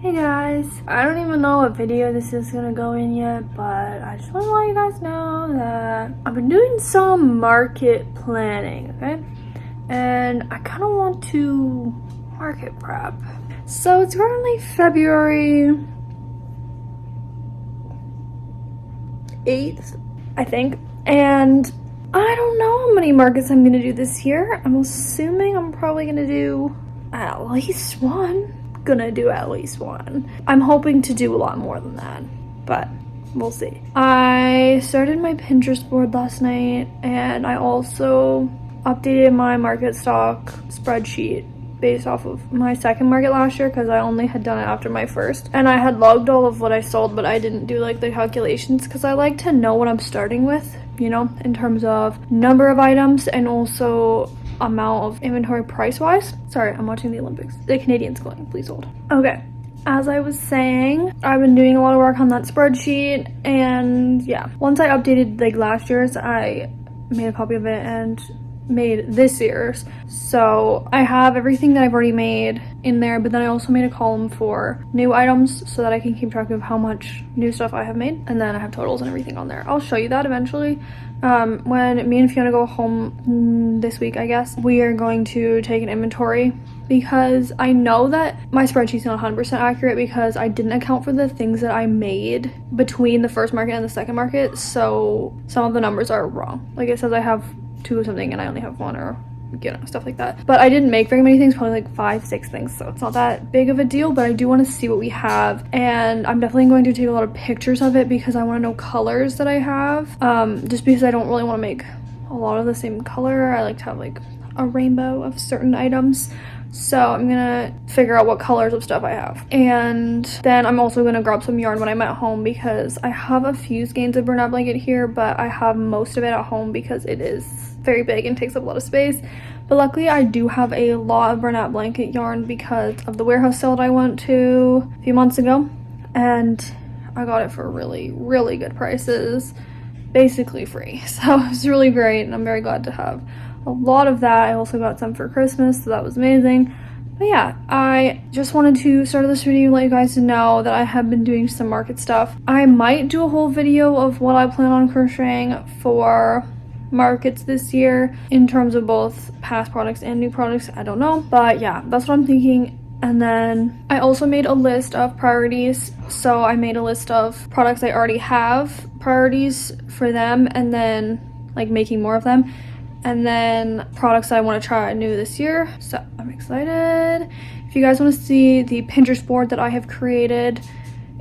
Hey guys, I don't even know what video this is gonna go in yet, but I just want to let you guys know that I've been doing some market planning, okay? And I kind of want to market prep. So it's currently February 8th, I think, and I don't know how many markets I'm gonna do this year. I'm assuming I'm probably gonna do at least one. I'm hoping to do a lot more than that, but we'll see. I started my Pinterest board last night, and I also updated my market stock spreadsheet based off of my second market last year because I only had done it after my first, and I had logged all of what I sold, but I didn't do like the calculations because I like to know what I'm starting with, you know, in terms of number of items and also amount of inventory price-wise. Sorry, I'm watching the Olympics. The Canadians going, please hold. Okay, as I was saying, I've been doing a lot of work on that spreadsheet, and yeah, once I updated like last year's, I made a copy of it and made this year's. So I have everything that I've already made in there, but then I also made a column for new items so that I can keep track of how much new stuff I have made, and then I have totals and everything on there. I'll show you that eventually. When me and Fiona go home this week, I guess, we are going to take an inventory because I know that my spreadsheet's not 100% accurate because I didn't account for the things that I made between the first market and the second market, so some of the numbers are wrong. Like it says I have 2 or something and I only have 1, or you know, stuff like that. But I didn't make very many things, probably like 5-6 things, so it's not that big of a deal, but I do want to see what we have, and I'm definitely going to take a lot of pictures of it because I want to know colors that I have, just because I don't really want to make a lot of the same color. I like to have like a rainbow of certain items. So I'm gonna figure out what colors of stuff I have, and then I'm also gonna grab some yarn when I'm at home because I have a few skeins of burnout blanket here, but I have most of it at home because it is very big and takes up a lot of space. But luckily I do have a lot of burnout blanket yarn because of the warehouse sale that I went to a few months ago, and I got it for really good prices, basically free. So it was really great, and I'm very glad to have a lot of that. I also got some for Christmas, so that was amazing. But yeah, I just wanted to start this video and let you guys know that I have been doing some market stuff. I might do a whole video of what I plan on crocheting for markets this year in terms of both past products and new products. I don't know, but yeah, that's what I'm thinking. And then I also made a list of priorities. So I made a list of products I already have, priorities for them, and then like making more of them, and then products that I want to try new this year. So I'm excited. If you guys want to see the Pinterest board that I have created,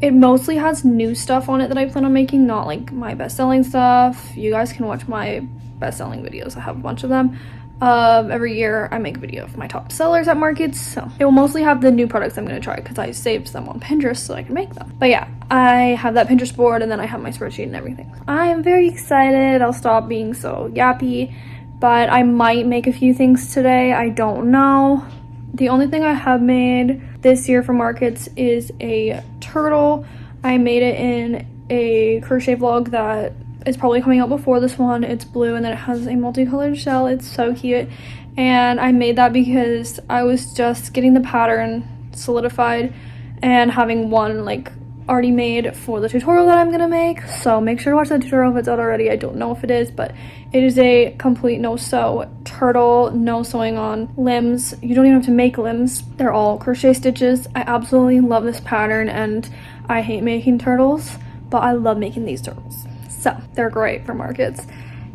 it mostly has new stuff on it that I plan on making, not like my best-selling stuff. You guys can watch my best-selling videos. I have a bunch of them. Every year I make a video of my top sellers at markets, so it will mostly have the new products I'm going to try because I saved them on Pinterest so I can make them. But yeah, I have that Pinterest board, and then I have my spreadsheet and everything. I am very excited. I'll stop being so yappy, but I might make a few things today. I don't know. The only thing I have made this year for markets is a turtle. I made it in a crochet vlog that is probably coming out before this one. It's blue, and then it has a multicolored shell. It's so cute, and I made that because I was just getting the pattern solidified and having one like already made for the tutorial that I'm gonna make. So make sure to watch that tutorial if it's out already. I don't know if it is, but it is a complete no-sew turtle, no sewing on limbs. You don't even have to make limbs. They're all crochet stitches. I absolutely love this pattern, and I hate making turtles, but I love making these turtles. So they're great for markets,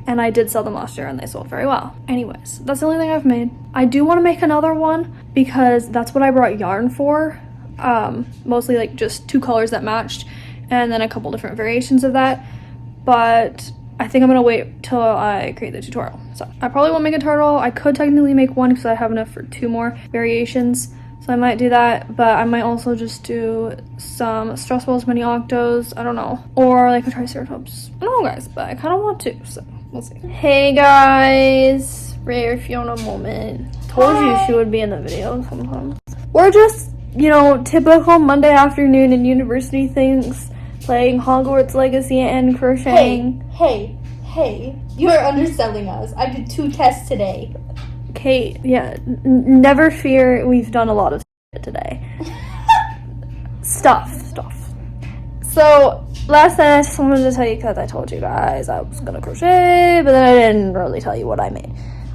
and I did sell them last year and they sold very well. Anyways, that's the only thing I've made. I do want to make another one because that's what I brought yarn for. Mostly like just 2 colors that matched, and then a couple different variations of that, but I think I'm gonna wait till I create the tutorial. So I probably won't make a turtle. I could technically make one because I have enough for 2 more variations, so I might do that, but I might also just do some stress balls, mini octos, I don't know, or like a triceratops. I don't know guys, but I kind of want to, so we'll see. Hey guys, rare Fiona moment. Told you she would be in the video sometimes. We're just, you know, typical Monday afternoon in university things, playing Hogwarts Legacy and crocheting. Hey, you are underselling us. I did 2 tests today. Kate, yeah, never fear, we've done a lot of shit today. stuff. So last night I just wanted to tell you, because I told you guys I was gonna crochet, but then I didn't really tell you what I made.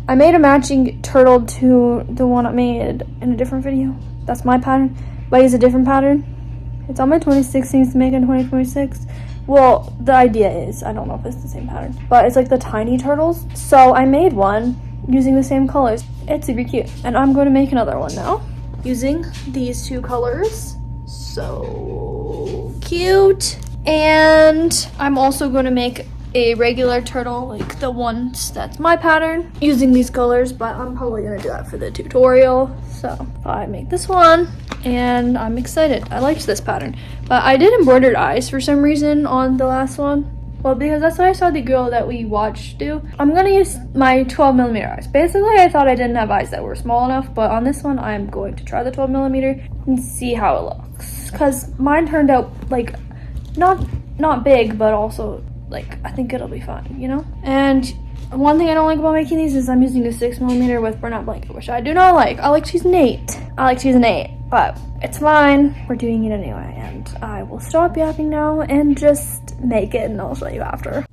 I made a matching turtle to the one I made in a different video. That's my pattern, but I use a different pattern. It's on my 2016 to make in 2026. Well, the idea is, I don't know if it's the same pattern, but it's like the tiny turtles. So I made one using the same colors. It's super cute. And I'm going to make another one now using these two colors. So cute. And I'm also going to make a regular turtle, like the ones that's my pattern, using these colors, but I'm probably going to do that for the tutorial. So I make this one, and I'm excited. I liked this pattern, but I did embroidered eyes for some reason on the last one. Well, because that's what I saw the girl that we watched do. I'm gonna use my 12mm eyes. Basically, I thought I didn't have eyes that were small enough, but on this one, I'm going to try the 12mm and see how it looks. Cause mine turned out like not big, but also like I think it'll be fun, you know. And one thing I don't like about making these is I'm using a 6mm with burnout blanket, which I do not like. I like to use an 8. But it's fine. We're doing it anyway, and I will stop yapping now and just make it, and I'll show you after.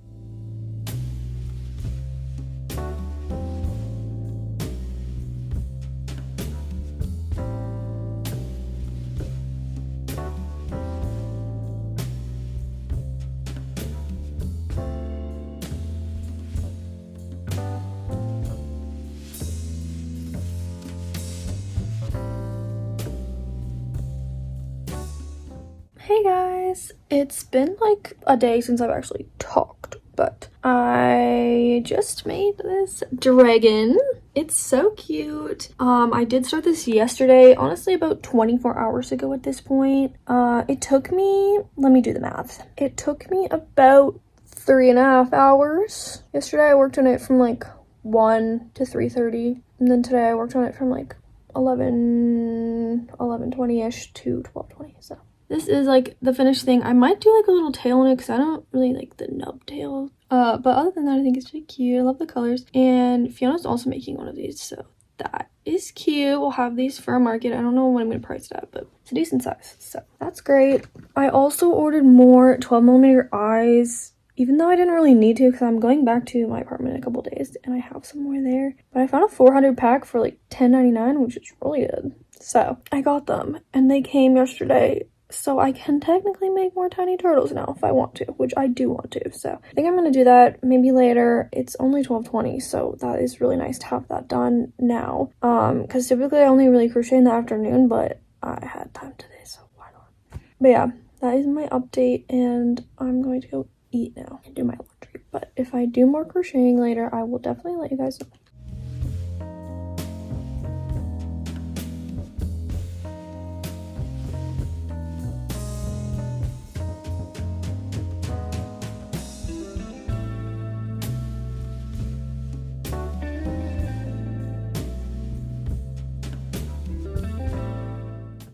Hey guys, it's been like a day since I've actually talked, but I just made this dragon. It's so cute. I did start this yesterday, honestly about 24 hours ago at this point. It took me, let me do the math. It took me about 3.5 hours. Yesterday I worked on it from like 1 to 3:30, and then today I worked on it from like 11:20ish to 12:20, so. This is like the finished thing. I might do like a little tail on it because I don't really like the nub tail. But other than that, I think it's really cute. I love the colors. And Fiona's also making one of these, so that is cute. We'll have these for a market. I don't know what I'm going to price it at, but it's a decent size, so that's great. I also ordered more 12mm eyes, even though I didn't really need to because I'm going back to my apartment in a couple days and I have some more there. But I found a 400 pack for like $10.99, which is really good. So I got them and they came yesterday. So I can technically make more tiny turtles now if I want to, which I do want to. So I think I'm going to do that maybe later. It's only 12:20, so that is really nice to have that done now. Because typically I only really crochet in the afternoon, but I had time today, so why not? But yeah, that is my update, and I'm going to go eat now and do my laundry. But if I do more crocheting later, I will definitely let you guys know.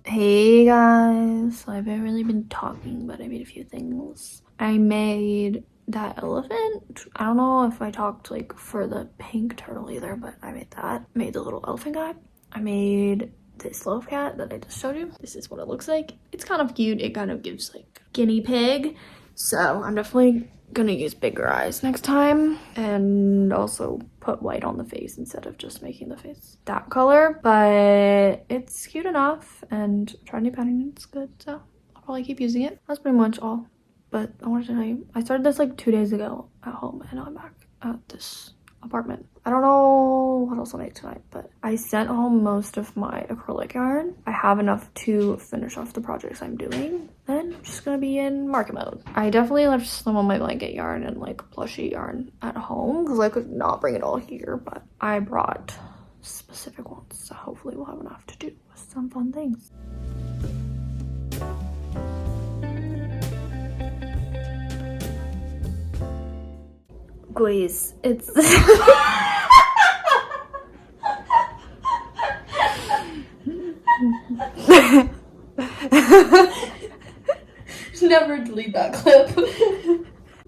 Hey guys, I haven't really been talking, but I made a few things. I made that elephant. I don't know if I talked like for the pink turtle either, but I made that. Made the little elephant guy. I made this love cat that I just showed you. This is what it looks like. It's kind of cute. It kind of gives like guinea pig. So I'm definitely gonna use bigger eyes next time, and also put white on the face instead of just making the face that color. But it's cute enough, and I tried new pattern. It's good, so I'll probably keep using it. That's pretty much all. But I wanted to tell you, I started this like 2 days ago at home, and I'm back at this apartment. I don't know what else I'll make tonight, but I sent home most of my acrylic yarn. I have enough to finish off the projects I'm doing. Then I'm just gonna be in market mode. I definitely left some of my blanket yarn and like plushie yarn at home because I could not bring it all here, but I brought specific ones, so hopefully we'll have enough to do some fun things. Guys, it's Never delete that clip.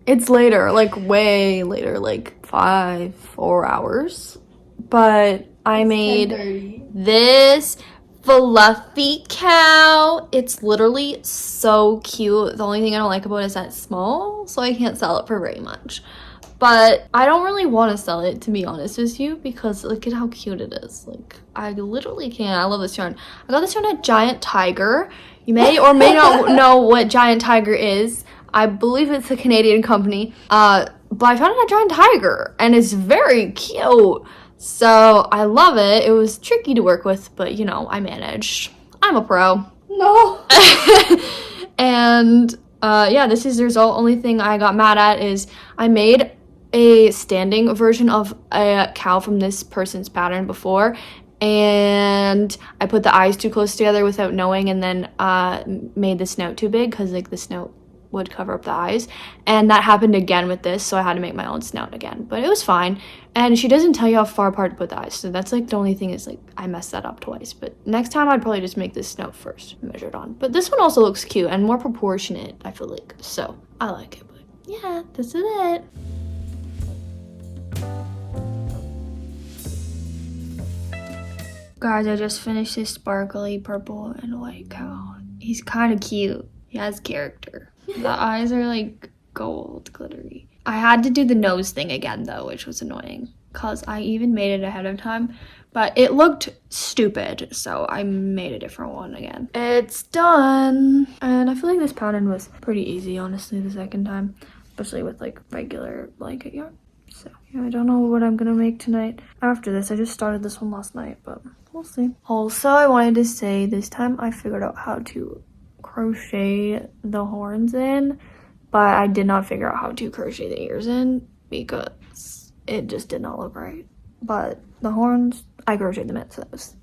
It's later, like way later, like 4 hours. But I made 10:30. this fluffy cow. It's literally so cute. The only thing I don't like about it is that it's small, so I can't sell it for very much. But I don't really want to sell it, to be honest with you, because look at how cute it is. Like, I literally can't. I love this yarn. I got this yarn at Giant Tiger. You may or may not know what Giant Tiger is. I believe it's a Canadian company. But I found it at Giant Tiger, and it's very cute. So I love it. It was tricky to work with, but you know, I managed. I'm a pro. No. And yeah, this is the result. Only thing I got mad at is I made a standing version of a cow from this person's pattern before, and I put the eyes too close together without knowing, and then made the snout too big because like the snout would cover up the eyes, and that happened again with this, so I had to make my own snout again, but it was fine. And she doesn't tell you how far apart to put the eyes, so that's like the only thing is like I messed that up twice. But next time I'd probably just make this snout first, measured on. But this one also looks cute and more proportionate, I feel like, so I like it. But yeah, this is it. Guys, I just finished this sparkly purple and white cow. He's kind of cute. He has character. The eyes are like gold glittery. I had to do the nose thing again though, which was annoying because I even made it ahead of time, but it looked stupid, so I made a different one again. It's done, and I feel like this pattern was pretty easy, honestly, the second time, especially with like regular blanket yarn. So yeah, I don't know what I'm gonna make tonight after this. I just started this one last night, but we'll see. Also, I wanted to say this time I figured out how to crochet the horns in, but I did not figure out how to crochet the ears in because it just did not look right. But the horns, I crocheted them in, so that was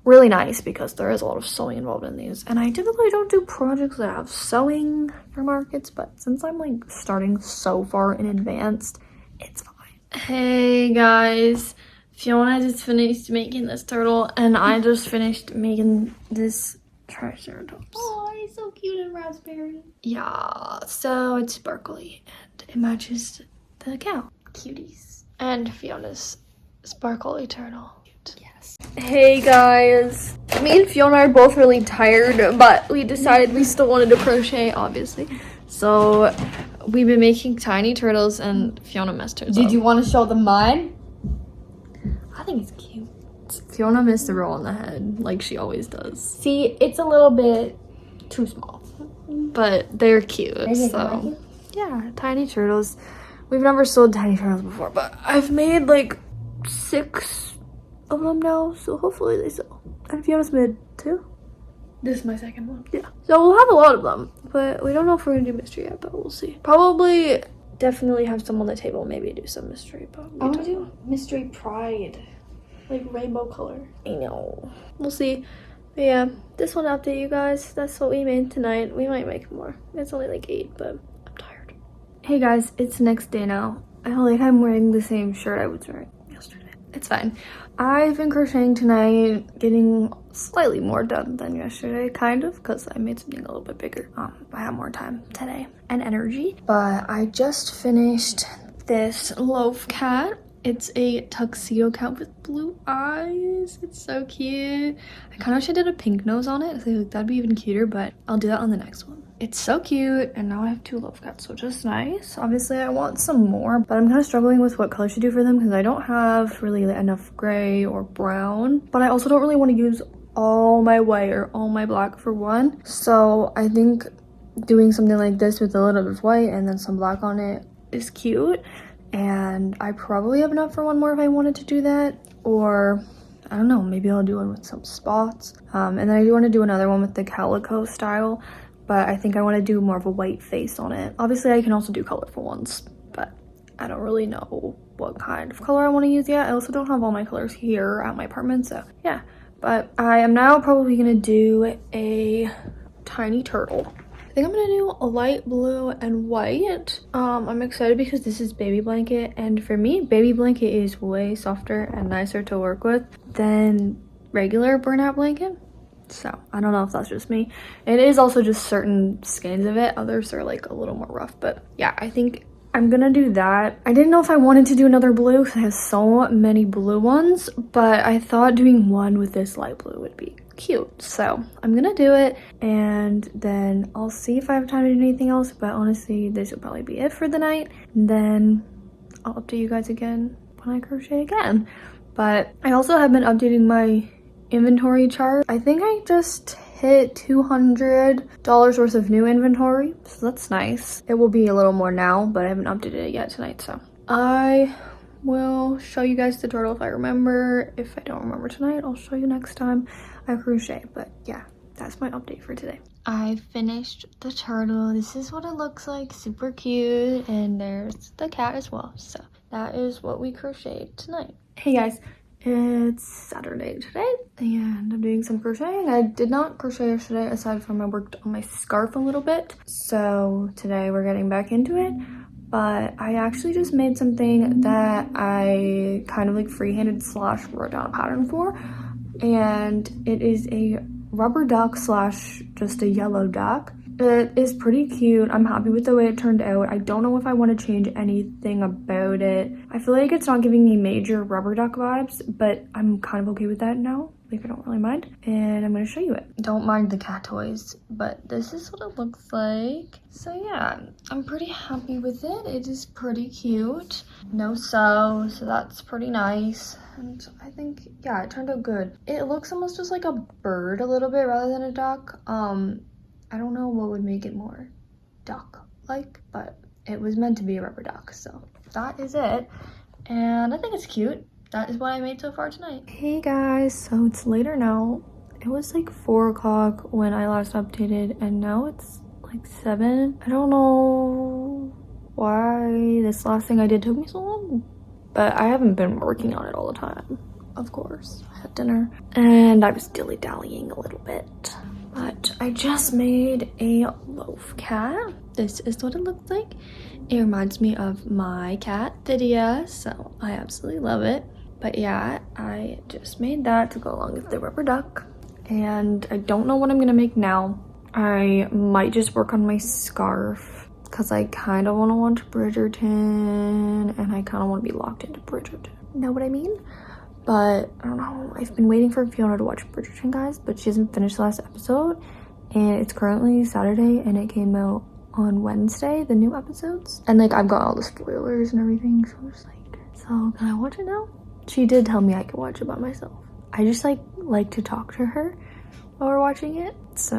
really nice because there is a lot of sewing involved in these. And I typically don't do projects that have sewing for markets, but since I'm like starting so far in advance, it's fine. Hey guys, Fiona just finished making this turtle, and I just finished making this triceratops. Oh, he's so cute and raspberry. Yeah, so it's sparkly and it matches the cow. Cuties. And Fiona's sparkly turtle. Yes. Hey guys. Me and Fiona are both really tired, but we decided we still wanted to crochet, obviously. So we've been making tiny turtles and Fiona messed hers up. Did you want to show them mine? I think it's cute. Fiona missed the roll on the head, like she always does. See, it's a little bit too small. But they're cute, so. Yeah, tiny turtles. We've never sold tiny turtles before, but I've made like 6 of them now, so hopefully they sell. And Fiona's made 2. This is my second one. Yeah. So we'll have a lot of them, but we don't know if we're gonna do mystery yet, but we'll see. Probably definitely have some on the table, maybe do some mystery, but I want to do mystery pride. Like rainbow color. I know. We'll see. But yeah, this one update, you guys. That's what we made tonight. We might make more. It's only like 8, but I'm tired. Hey guys, it's the next day now. I feel like I'm wearing the same shirt I was wearing yesterday. It's fine. I've been crocheting tonight, getting slightly more done than yesterday, kind of, because I made something a little bit bigger. I have more time today and energy. But I just finished this loaf cat. It's a tuxedo cat with blue eyes. It's so cute. I kind of wish I did a pink nose on it. I feel like that'd be even cuter, but I'll do that on the next one. It's so cute, and now I have 2 loaf cats, which is nice. Obviously, I want some more, but I'm kind of struggling with what color to do for them because I don't have really enough gray or brown, but I also don't really want to use all my white or all my black for one. So I think doing something like this with a little bit of white and then some black on it is cute. And I probably have enough for one more if I wanted to do that, or I don't know, maybe I'll do one with some spots. And then I do want to do another one with the calico style, but I think I want to do more of a white face on it. Obviously I can also do colorful ones, but I don't really know what kind of color I want to use yet. I also don't have all my colors here at my apartment, so yeah. But I am now probably gonna do a tiny turtle. I think I'm gonna do a light blue and white. I'm excited because this is baby blanket, and for me, baby blanket is way softer and nicer to work with than regular burnout blanket. So I don't know if that's just me. It is also just certain skins of it. Others are like a little more rough, but yeah, I think I'm gonna do that. I didn't know if I wanted to do another blue because I have so many blue ones, but I thought doing one with this light blue would be cute. So I'm gonna do it, and then I'll see if I have time to do anything else, but honestly this will probably be it for the night, and then I'll update you guys again when I crochet again. But I also have been updating my inventory chart. I think I just hit $200 worth of new inventory, so that's nice. It will be a little more now, but I haven't updated it yet tonight, so I will show you guys the turtle if I remember. If I don't remember tonight, I'll show you next time I crochet. But yeah, that's my update for today. I finished the turtle. This is what it looks like, super cute, and there's the cat as well. So that is what we crocheted tonight. Hey guys, it's Saturday today, and I'm doing some crocheting. I did not crochet yesterday, aside from I worked on my scarf a little bit. So today we're getting back into it. But I actually just made something that I kind of like freehanded / wrote down a pattern for, and it is a rubber duck / just a yellow duck. It is pretty cute. I'm happy with the way it turned out. I don't know if I want to change anything about it. I feel like it's not giving me major rubber duck vibes, but I'm kind of okay with that now. Like, I don't really mind, and I'm gonna show you it. Don't mind the cat toys, but this is what it looks like. So yeah, I'm pretty happy with it. It is pretty cute. No sew, so that's pretty nice. And I think, yeah, it turned out good. It looks almost just like a bird a little bit rather than a duck. I don't know what would make it more duck-like, but it was meant to be a rubber duck, so that is it. And I think it's cute. That is what I made so far tonight. Hey guys, so it's later now. It was like 4 o'clock when I last updated, and now it's like 7. I don't know why this last thing I did took me so long, but I haven't been working on it all the time. Of course, I had dinner, and I was dilly-dallying a little bit. But I just made a loaf cat. This is what it looks like. It reminds me of my cat, Lydia, so I absolutely love it. But yeah, I just made that to go along with the rubber duck. And I don't know what I'm gonna make now. I might just work on my scarf because I kind of want to watch Bridgerton, and I kind of want to be locked into Bridgerton. Know what I mean? But I don't know. I've been waiting for Fiona to watch Bridgerton, guys, but she hasn't finished the last episode. And it's currently Saturday, and it came out on Wednesday, the new episodes. And like, I've got all the spoilers and everything, so I'm just like, so can I watch it now? She did tell me I could watch it by myself. I just like to talk to her while we're watching it, so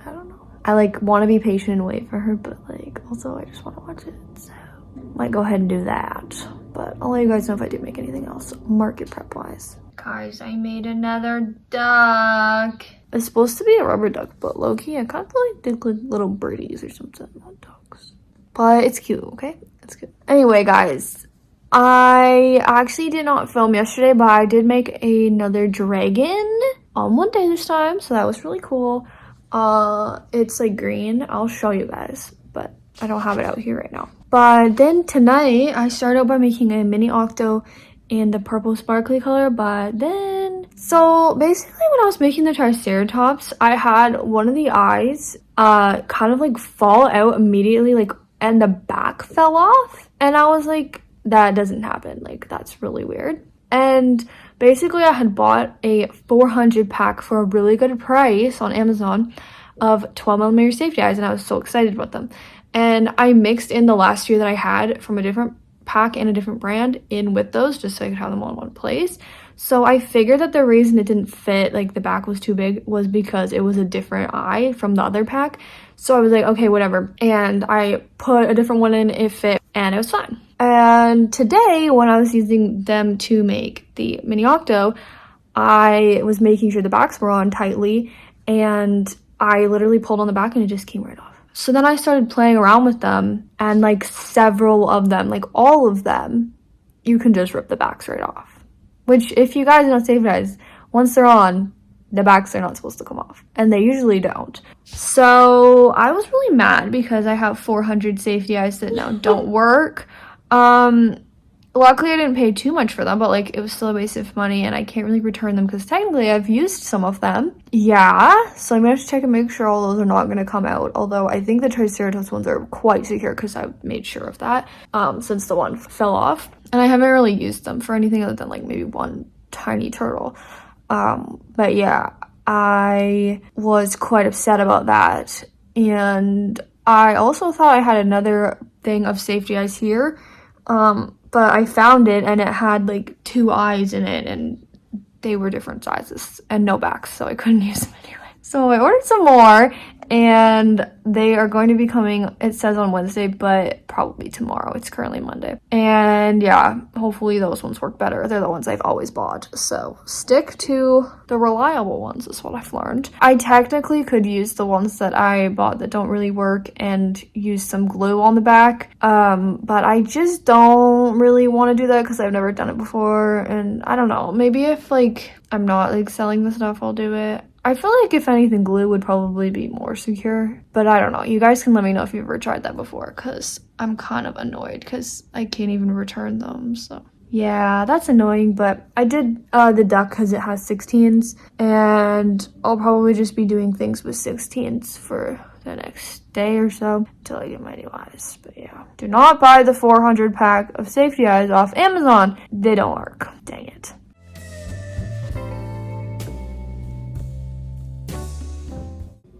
I don't know. I like want to be patient and wait for her, but like also I just want to watch it, so might go ahead and do that. But I'll let you guys know if I do make anything else market prep wise. Guys, I made another duck. It's supposed to be a rubber duck, but low-key I kind of like did like little birdies or something, not ducks. But it's cute, okay? It's cute. Anyway, guys, I actually did not film yesterday, but I did make another dragon on one day this time, so that was really cool. It's like green. I'll show you guys, but I don't have it out here right now. But then tonight I started out by making a mini octo in the purple sparkly color, but then so basically when I was making the triceratops, I had one of the eyes kind of like fall out immediately, like, and the back fell off, and I was like, that doesn't happen, like that's really weird. And basically I had bought a 400 pack for a really good price on Amazon of 12mm safety eyes, and I was so excited about them. And I mixed in the last year that I had from a different pack and a different brand in with those, just so I could have them all in one place. So I figured that the reason it didn't fit, like the back was too big, was because it was a different eye from the other pack. So I was like, okay, whatever. And I put a different one in, it fit, and it was fine. And today, when I was using them to make the mini octo, I was making sure the backs were on tightly, and I literally pulled on the back and it just came right off. So then I started playing around with them, and like several of them, like all of them, you can just rip the backs right off. Which, if you guys know safety eyes, once they're on, the backs are not supposed to come off, and they usually don't. So I was really mad because I have 400 safety eyes that now don't work. Luckily I didn't pay too much for them, but like it was still a waste of money, and I can't really return them because technically I've used some of them. Yeah, so I'm gonna have to check and make sure all those are not gonna come out, although I think the triceratops ones are quite secure because I made sure of that since the one fell off, and I haven't really used them for anything other than like maybe one tiny turtle. But yeah, I was quite upset about that. And I also thought I had another thing of safety eyes here, but I found it and it had like 2 eyes in it and they were different sizes and no backs, so I couldn't use them anyway. So I ordered some more and they are going to be coming, it says on Wednesday, but probably tomorrow. It's currently Monday. And yeah, hopefully those ones work better. They're the ones I've always bought. So stick to the reliable ones is what I've learned. I technically could use the ones that I bought that don't really work and use some glue on the back. But I just don't really want to do that because I've never done it before. And I don't know, maybe if like I'm not like selling the stuff, I'll do it. I feel like if anything, glue would probably be more secure, but I don't know. You guys can let me know if you've ever tried that before, because I'm kind of annoyed because I can't even return them, so. Yeah, that's annoying, but I did the duck because it has 16s, and I'll probably just be doing things with 16s for the next day or so until I get my new eyes. But yeah, do not buy the 400 pack of safety eyes off Amazon. They don't work. Dang it.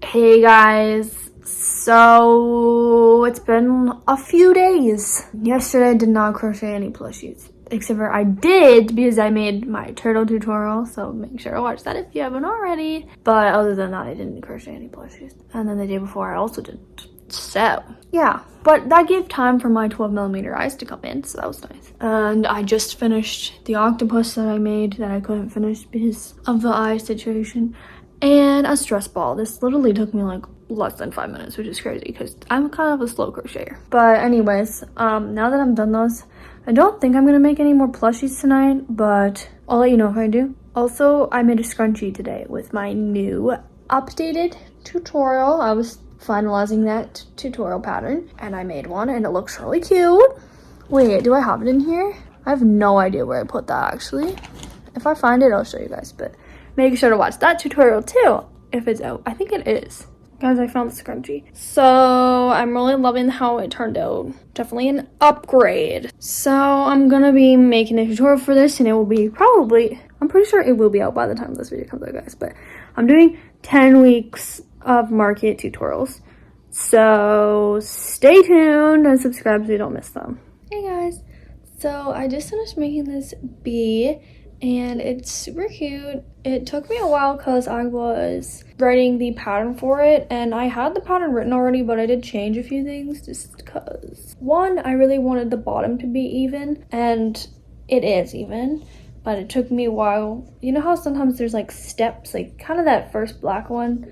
Hey guys, so it's been a few days. Yesterday I did not crochet any plushies, except for I did because I made my turtle tutorial, so make sure to watch that if you haven't already. But other than that, I didn't crochet any plushies. And then the day before I also didn't. So yeah, but that gave time for my 12mm eyes to come in, so that was nice. And I just finished the octopus that I made that I couldn't finish because of the eye situation. And a stress ball. This literally took me like less than 5 minutes, which is crazy because I'm kind of a slow crocheter. But anyways, now that I'm done those, I don't think I'm gonna make any more plushies tonight, but I'll let you know if I do. Also, I made a scrunchie today with my new updated tutorial. I was finalizing that tutorial pattern and I made one and it looks really cute. Wait, do I have it in here? I have no idea where I put that actually. If I find it, I'll show you guys, but make sure to watch that tutorial too, if it's out. I think it is. Guys, I found the scrunchie. So I'm really loving how it turned out. Definitely an upgrade. So I'm gonna be making a tutorial for this and it will be probably, I'm pretty sure it will be out by the time this video comes out, guys. But I'm doing 10 weeks of market tutorials. So stay tuned and subscribe so you don't miss them. Hey guys. So I just finished making this bee and it's super cute. It took me a while because I was writing the pattern for it and I had the pattern written already, but I did change a few things just because. One, I really wanted the bottom to be even, and it is even, but it took me a while. You know how sometimes there's like steps, like kind of that first black one?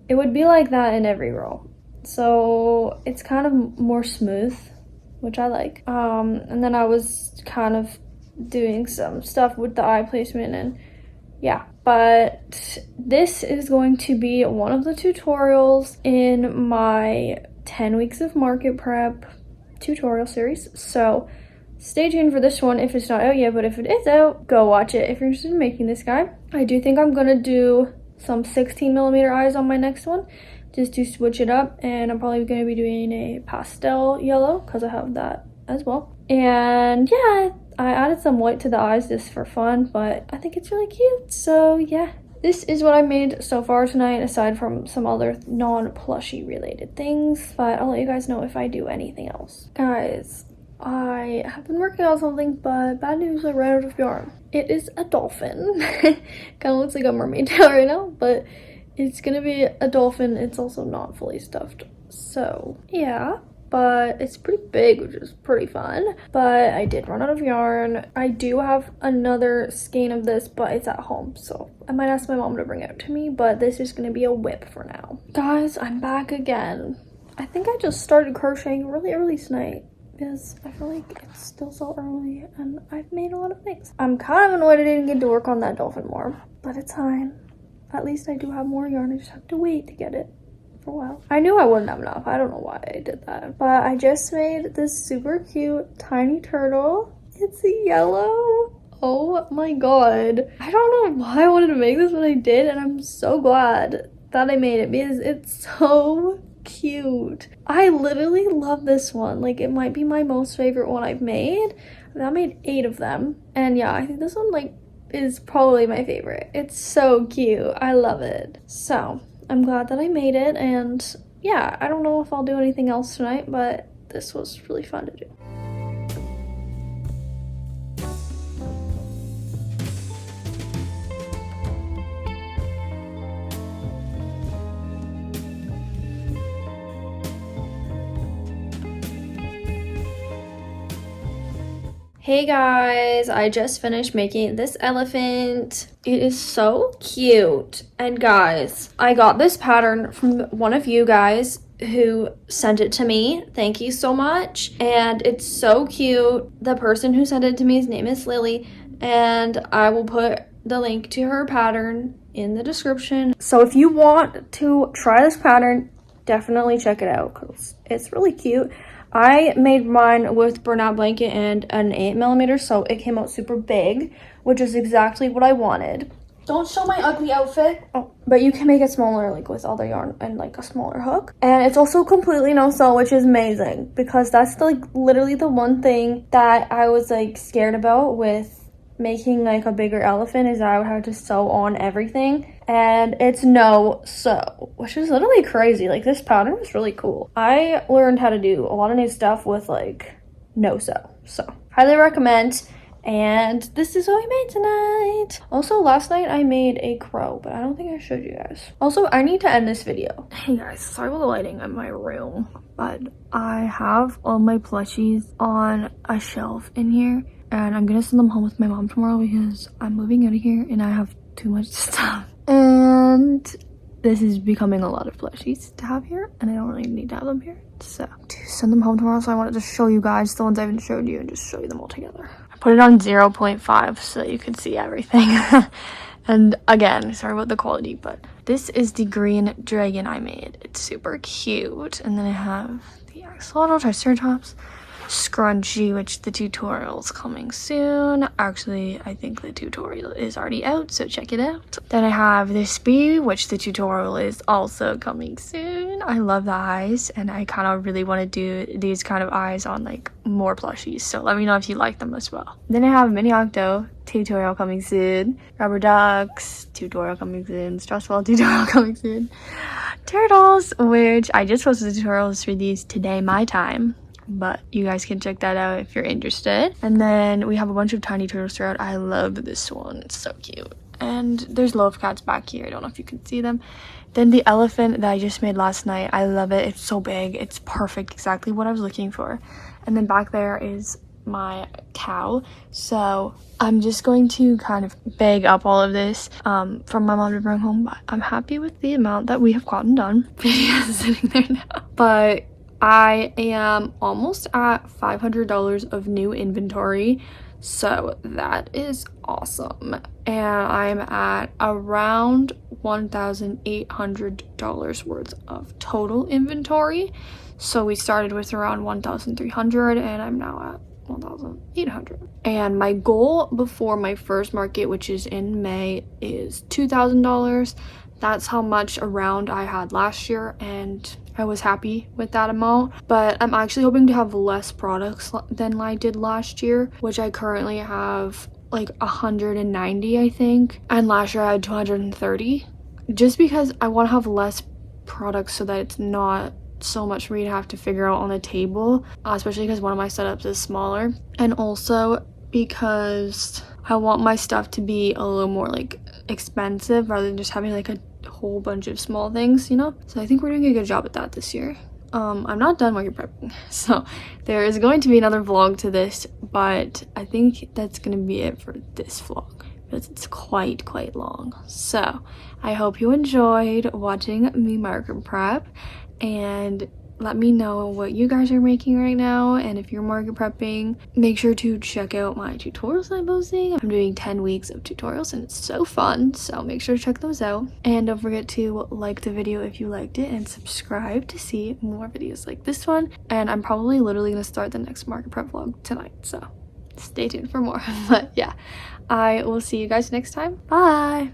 It would be like that in every row. So it's kind of more smooth, which I like. And then I was kind of doing some stuff with the eye placement and yeah, but this is going to be one of the tutorials in my 10 weeks of market prep tutorial series, so stay tuned for this one if it's not out yet, but if it is out, go watch it if you're interested in making this guy. I do think I'm gonna do some 16mm eyes on my next one just to switch it up, and I'm probably gonna be doing a pastel yellow because I have that as well. And yeah, I added some white to the eyes just for fun, but I think it's really cute. So yeah, this is what I made so far tonight, aside from some other non-plushie related things, but I'll let you guys know if I do anything else. Guys, I have been working on something, but bad news, I ran out of yarn. It is a dolphin. Kind of looks like a mermaid tail right now, but it's gonna be a dolphin. It's also not fully stuffed, so yeah. But it's pretty big, which is pretty fun. But I did run out of yarn. I do have another skein of this, but it's at home, so I might ask my mom to bring it to me, but this is gonna be a whip for now. Guys, I'm back again. I think I just started crocheting really early tonight because I feel like it's still so early and I've made a lot of things. I'm kind of annoyed I didn't get to work on that dolphin more, but it's fine. At least I do have more yarn. I just have to wait to get it. For a while. I knew I wouldn't have enough. I don't know why I did that. But I just made this super cute tiny turtle. It's yellow. Oh my god. I don't know why I wanted to make this, but I did, and I'm so glad that I made it because it's so cute. I literally love this one. Like, it might be my most favorite one I've made. I made 8 of them. And yeah, I think this one like is probably my favorite. It's so cute. I love it. So I'm glad that I made it, and yeah, I don't know if I'll do anything else tonight, but this was really fun to do. Hey guys, I just finished making this elephant. It is so cute. And guys, I got this pattern from one of you guys who sent it to me. Thank you so much. And it's so cute. The person who sent it to me, his name is Lilly, and I will put the link to her pattern in the description. So if you want to try this pattern, definitely check it out because it's really cute. I made mine with burnout blanket and an 8mm, so it came out super big, which is exactly what I wanted. Don't show my ugly outfit. Oh, but you can make it smaller, like with all the yarn and like a smaller hook. And it's also completely no sew, which is amazing because that's like literally the one thing that I was like scared about with making like a bigger elephant, is that I would have to sew on everything, and it's no sew, which is literally crazy. Like, this pattern was really cool. I learned how to do a lot of new stuff with like no sew, so highly recommend. And this is what I made tonight. Also, last night I made a crow, but I don't think I showed you guys. Also, I need to end this video. Hey guys, sorry about the lighting in my room, but I have all my plushies on a shelf in here, and I'm gonna send them home with my mom tomorrow because I'm moving out of here and I have too much stuff. And this is becoming a lot of plushies to have here, and I don't really need to have them here. So, to send them home tomorrow, so I wanted to show you guys the ones I haven't showed you and just show you them all together. I put it on 0.5 so that you can see everything. And again, sorry about the quality, but this is the green dragon I made. It's super cute. And then I have the axolotl, triceratops, scrunchie, which the tutorial's coming soon. Actually, I think the tutorial is already out, so check it out. Then I have this bee, which the tutorial is also coming soon. I love the eyes, and I kind of really want to do these kind of eyes on like more plushies, so let me know if you like them as well. Then I have mini octo, tutorial coming soon. Rubber ducks, tutorial coming soon. Stress ball, tutorial coming soon. Turtles, which I just posted the tutorials for these today my time, but you guys can check that out if you're interested. And then we have a bunch of tiny turtles throughout. I love this one, it's so cute. And there's loaf cats back here, I don't know if you can see them. Then the elephant that I just made last night, I love it. It's so big, it's perfect, exactly what I was looking for. And then back there is my cow, so I'm just going to kind of bag up all of this from my mom to bring home, but I'm happy with the amount that we have gotten done. It's sitting there now, but I am almost at $500 of new inventory, so that is awesome. And I'm at around $1,800 worth of total inventory. So we started with around 1,300 and I'm now at 1,800. And my goal before my first market, which is in May, is $2,000. That's how much around I had last year, and I was happy with that amount. But I'm actually hoping to have less products than I did last year, which I currently have like 190, I think, and last year I had 230, just because I want to have less products so that it's not so much for me to have to figure out on the table, especially because one of my setups is smaller, and also because I want my stuff to be a little more like expensive rather than just having like a whole bunch of small things, you know. So I think we're doing a good job at that this year. I'm not done market prepping, so there is going to be another vlog to this, but I think that's gonna be it for this vlog because it's quite long. So I hope you enjoyed watching me market prep, and let me know what you guys are making right now, and if you're market prepping, make sure to check out my tutorials I'm posting. I'm doing 10 weeks of tutorials and it's so fun, so make sure to check those out. And don't forget to like the video if you liked it, and subscribe to see more videos like this one. And I'm probably literally gonna start the next market prep vlog tonight, so stay tuned for more. But yeah, I will see you guys next time. Bye!